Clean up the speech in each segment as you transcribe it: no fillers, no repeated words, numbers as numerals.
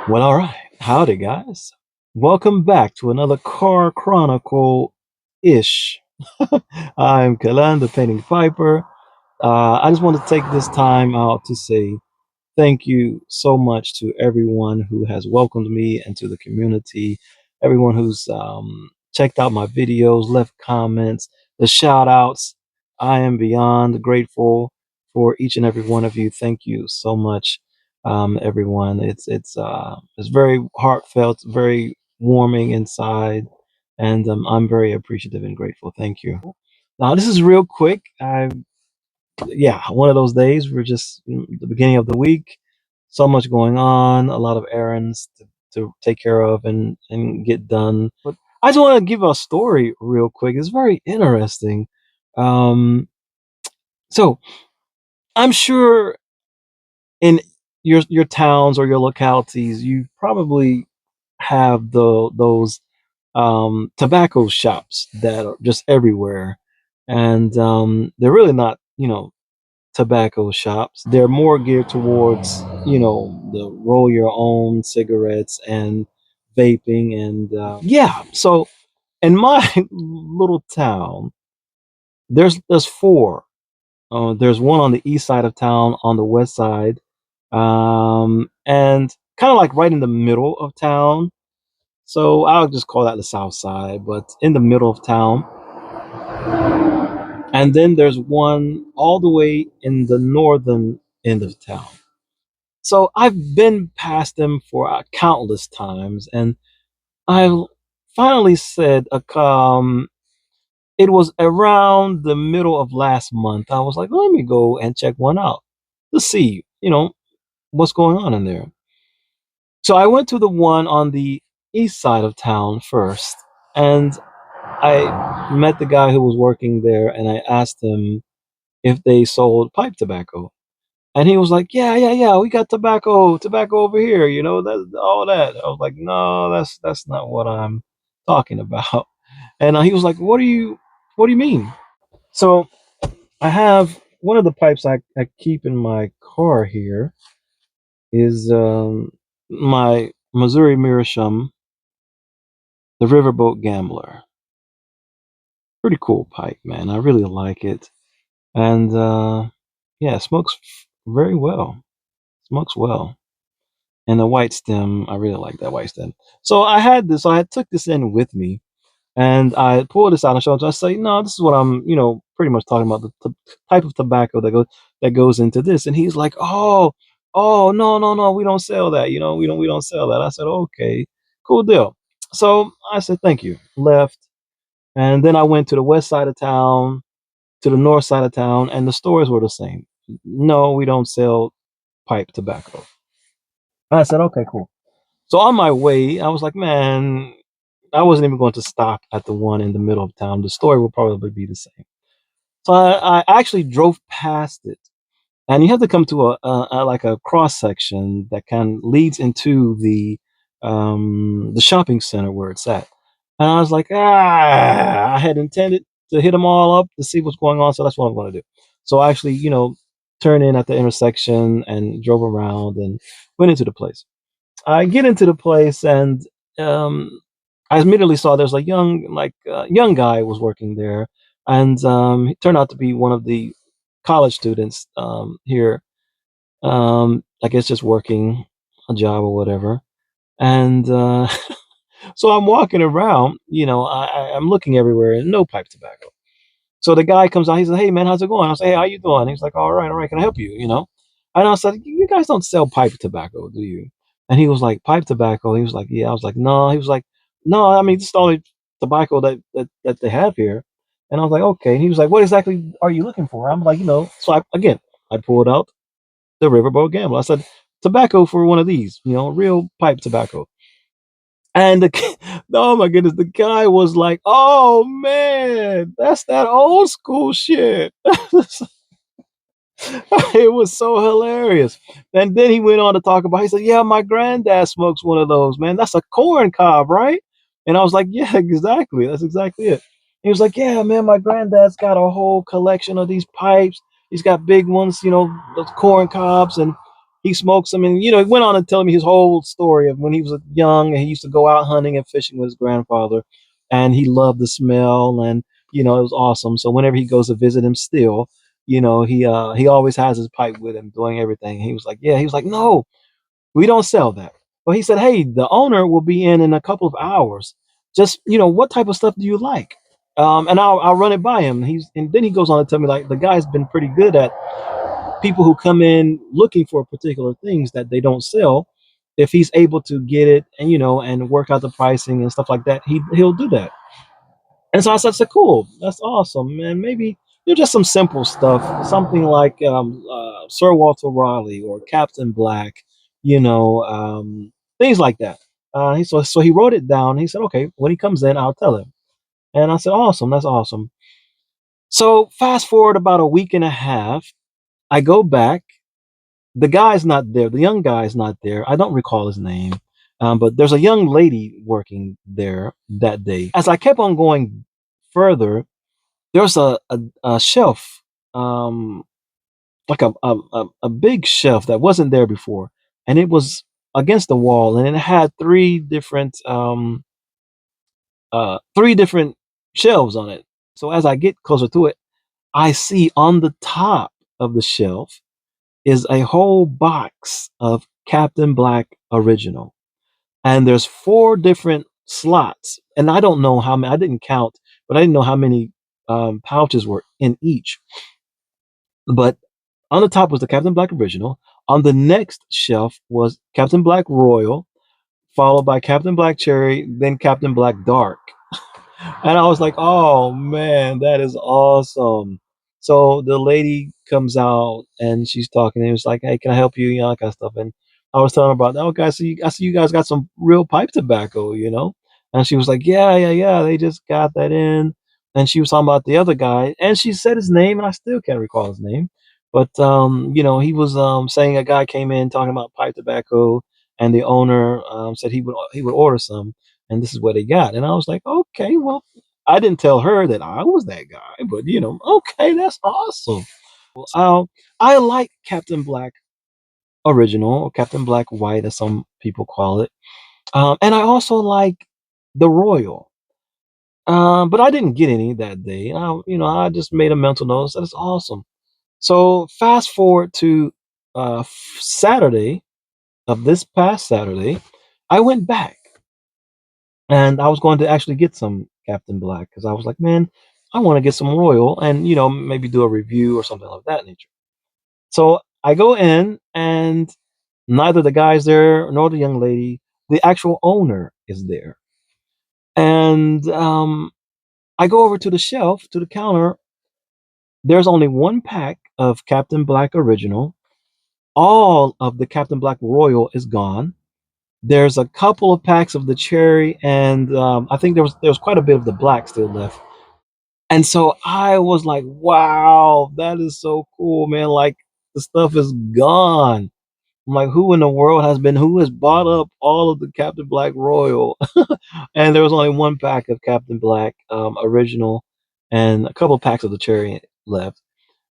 Well, all right. Howdy, guys. Welcome back to another Car Chronicle ish. I'm Kalan, the painting Piper. I just want to take this time out to say thank you so much to everyone who has welcomed me into the community, everyone who's checked out my videos, left comments, the shout outs. I am beyond grateful for each and every one of you. Thank you so much, everyone. It's very heartfelt, very warming inside, and I'm very appreciative and grateful. Thank you. Now, this is real quick. Yeah, one of those days. We're just the beginning of the week. So much going on, a lot of errands to take care of and get done. But I just want to give a story real quick. It's very interesting. Um, so I'm sure in your towns or your localities, you probably have those tobacco shops that are just everywhere, and they're really not, tobacco shops. They're more geared towards, the roll your own cigarettes and vaping and yeah. So in my little town, there's four. There's one on the east side of town, on the west side, and kind of like right in the middle of town. So I'll just call that the south side, but in the middle of town. And then there's one all the way in the northern end of town. So I've been past them for countless times, and I finally said, it was around the middle of last month. I was like, let me go and check one out to see, what's going on in there. So I went to the one on the east side of town first, and I met the guy who was working there, and I asked him if they sold pipe tobacco. And he was like, "Yeah, yeah, yeah, we got tobacco over here. That all that." I was like, "No, that's not what I'm talking about." And he was like, What do you mean?" So I have one of the pipes I keep in my car here is my Missouri Meerschaum, the Riverboat Gambler. Pretty cool pipe, man. I really like it, and yeah, it smokes very well. Smokes well. And the white stem, I really like that white stem. So I had this, so I took this in with me, and I pulled this out and showed him. I say, no, this is what I'm, pretty much talking about, the type of tobacco that goes into this. And he's like, oh, no, no, no, we don't sell that. We don't sell that. I said, okay, cool deal. So I said, thank you. Left, and then I went to the west side of town, to the north side of town, and the stores were the same. No, we don't sell pipe tobacco. I said, okay, cool. So on my way, I was like, man, I wasn't even going to stop at the one in the middle of town. The story will probably be the same. So I actually drove past it, and you have to come to a like a cross section that kind of leads into the shopping center where it's at. And I was like, I had intended to hit them all up to see what's going on, so that's what I'm going to do. So I actually, turned in at the intersection and drove around and went into the place. I get into the place, and um, I immediately saw there's a young guy was working there, and he turned out to be one of the college students here. I guess just working a job or whatever. And so I'm walking around, I'm looking everywhere, and no pipe tobacco. So the guy comes out. He says, "Hey man, how's it going?" I say, "Hey, how you doing?" He's like, all right. Can I help you?" And I said, "You guys don't sell pipe tobacco, do you?" And he was like, "Pipe tobacco?" He was like, "Yeah." I was like, "No." He was like, "No, I mean, this is the only tobacco that they have here." And I was like, "Okay." And he was like, "What exactly are you looking for?" I'm like, So I pulled out the Riverboat Gambler. I said, "Tobacco for one of these, real pipe tobacco." And oh my goodness, the guy was like, "Oh man, that's that old school shit." It was so hilarious. And then he went on to talk about, he said, "Yeah, my granddad smokes one of those, man. That's a corn cob, right?" And I was like, "Yeah, exactly. That's exactly it." He was like, "Yeah, man, my granddad's got a whole collection of these pipes. He's got big ones, those corn cobs." And he smokes them, and he went on to tell me his whole story of when he was young and he used to go out hunting and fishing with his grandfather, and he loved the smell, and it was awesome. So whenever he goes to visit him, still, he always has his pipe with him, doing everything. He was like, yeah, he was like, no, we don't sell that. But he said, hey, the owner will be in a couple of hours. Just what type of stuff do you like? And I'll run it by him. And then he goes on to tell me like the guy's been pretty good at people who come in looking for particular things that they don't sell. If he's able to get it and and work out the pricing and stuff like that, he'll do that. And so I said, cool, that's awesome, man. Maybe just some simple stuff, something like Sir Walter Raleigh or Captain Black, you know, things like that. So he wrote it down. He said, okay, when he comes in, I'll tell him. And I said, awesome, that's awesome. So fast forward about a week and a half, I go back. The guy's not there. The young guy's not there. I don't recall his name. But there's a young lady working there that day. As I kept on going further, there's a shelf, um, like a big shelf that wasn't there before, and it was against the wall, and it had three different shelves on it. So as I get closer to it, I see on the top of the shelf is a whole box of Captain Black Original, and there's four different slots, and I don't know how many. I didn't count, but I didn't know how many pouches were in each. But on the top was the Captain Black Original. On the next shelf was Captain Black Royal, followed by Captain Black Cherry, then Captain Black Dark. And I was like, oh man, that is awesome. So the lady comes out and she's talking and it was like, hey, can I help you? That kind of stuff. And I was telling her about that. Okay, I see you guys got some real pipe tobacco. And she was like, yeah, yeah, yeah. They just got that in. And she was talking about the other guy, and she said his name, and I still can't recall his name. But he was saying a guy came in talking about pipe tobacco, and the owner said he would order some, and this is what he got. And I was like, okay, well, I didn't tell her that I was that guy, but okay, that's awesome. I like Captain Black Original or Captain Black White, as some people call it, and I also like the Royal. But I didn't get any that day. I just made a mental note that it's awesome. So fast forward to Saturday of this past Saturday, I went back and I was going to actually get some Captain Black because I was like, man, I want to get some Royal and maybe do a review or something of that nature. So I go in and neither the guys there nor the young lady, the actual owner is there, and I go over to the shelf to the counter. There's only one pack of Captain Black Original. All of the Captain Black Royal is gone. There's a couple of packs of the cherry, and I think there was quite a bit of the black still left. And so I was like, "Wow, that is so cool, man! Like the stuff is gone." I'm like, who has bought up all of the Captain Black Royal? And there was only one pack of Captain Black Original, and a couple packs of the cherry left.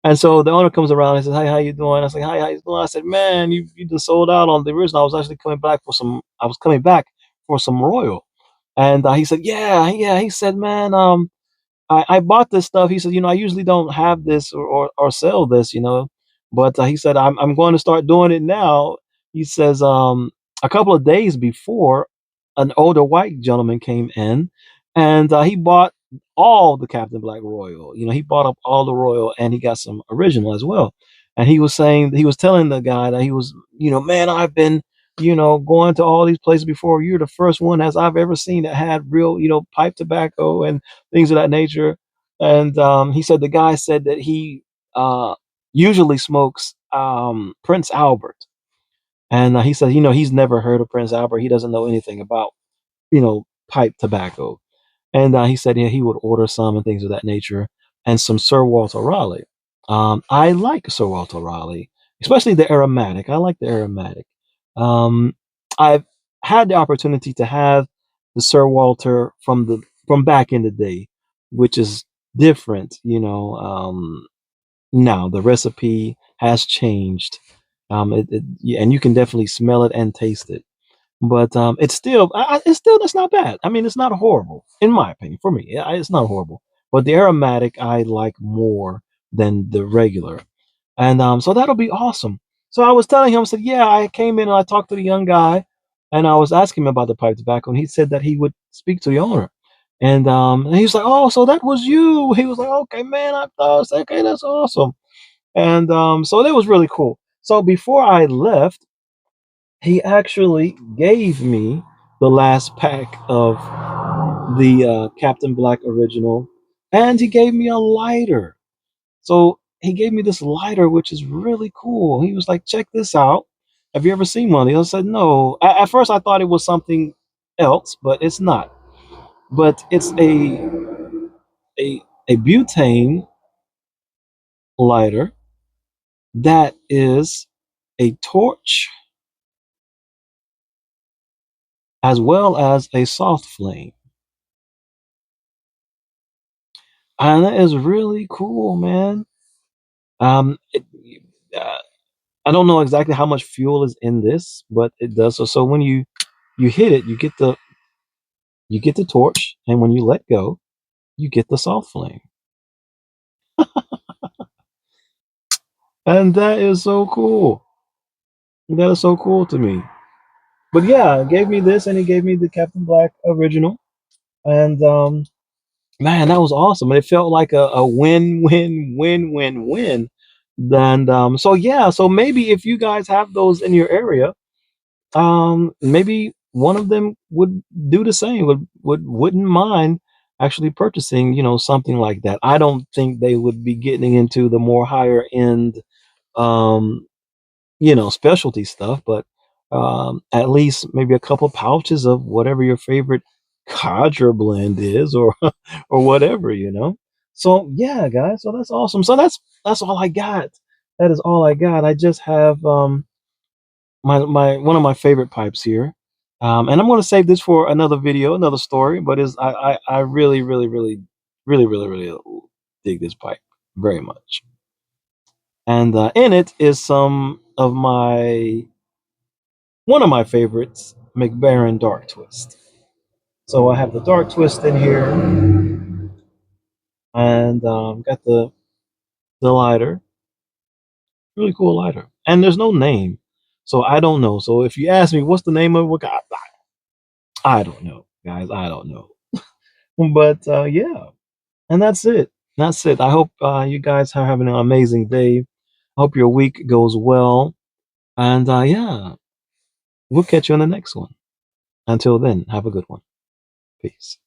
And so the owner comes around and says, "Hi, how you doing?" I said, "Hi, how you doing?" I said, "Man, you just sold out on the original. I was actually coming back for some. I was coming back for some Royal." And he said, "Yeah, yeah." He said, "Man, I bought this stuff." He said, "I usually don't have this or sell this. But he said, I'm going to start doing it now." He says, a couple of days before, an older white gentleman came in and he bought all the Captain Black Royal. He bought up all the Royal and he got some original as well. And he was telling the guy that he was, man, I've been, going to all these places before. You're the first one as I've ever seen that had real, pipe tobacco and things of that nature. And he said the guy said that he usually smokes Prince Albert, and he said he's never heard of Prince Albert. He doesn't know anything about pipe tobacco. And he said yeah, he would order some and things of that nature, and some Sir Walter Raleigh. I like Sir Walter Raleigh, especially the aromatic. I like the aromatic. Um, I've had the opportunity to have the Sir Walter from back in the day, which is different. Now the recipe has changed, Yeah, and you can definitely smell it and taste it. But it's still, it's still that's not bad. I mean, it's not horrible in my opinion. For me, it's not horrible. But the aromatic I like more than the regular, and so that'll be awesome. So I was telling him, I said, yeah, I came in and I talked to the young guy, and I was asking him about the pipe tobacco, and he said that he would speak to the owner. And he was like, "Oh, so that was you?" He was like, "Okay, man, I thought, I said, okay, that's awesome." And so that was really cool. So before I left, he actually gave me the last pack of the Captain Black original, and he gave me a lighter. So he gave me this lighter, which is really cool. He was like, "Check this out. Have you ever seen one of these?" I said, "No." At first, I thought it was something else, but it's not. But it's a butane lighter that is a torch as well as a soft flame, and that is really cool, man. It, uh, I don't know exactly how much fuel is in this, but it does. So when you hit it, you get the torch, and when you let go, you get the soft flame, and that is so cool. That is so cool to me. But yeah, he gave me this, and he gave me the Captain Black original, and man, that was awesome. And it felt like a win, win, win, win, win. And so yeah, so maybe if you guys have those in your area, maybe one of them would do the same. Wouldn't mind actually purchasing, something like that. I don't think they would be getting into the more higher end, um, specialty stuff, but at least maybe a couple pouches of whatever your favorite codger blend is, or or whatever. So yeah, guys, so that's awesome. So that's all I got. That is all I got. I just have my one of my favorite pipes here. And I'm going to save this for another video, another story. But is I really, really, really, really, really, really dig this pipe very much. And in it is some of my one of my favorites, McBaron Dark Twist. So I have the Dark Twist in here, and got the lighter, really cool lighter. And there's no name, so I don't know. So if you ask me what's the name of what, I don't know, guys. I don't know. But yeah, and that's it. That's it. I hope you guys are having an amazing day. I hope your week goes well. And yeah, we'll catch you on the next one. Until then, have a good one. Peace.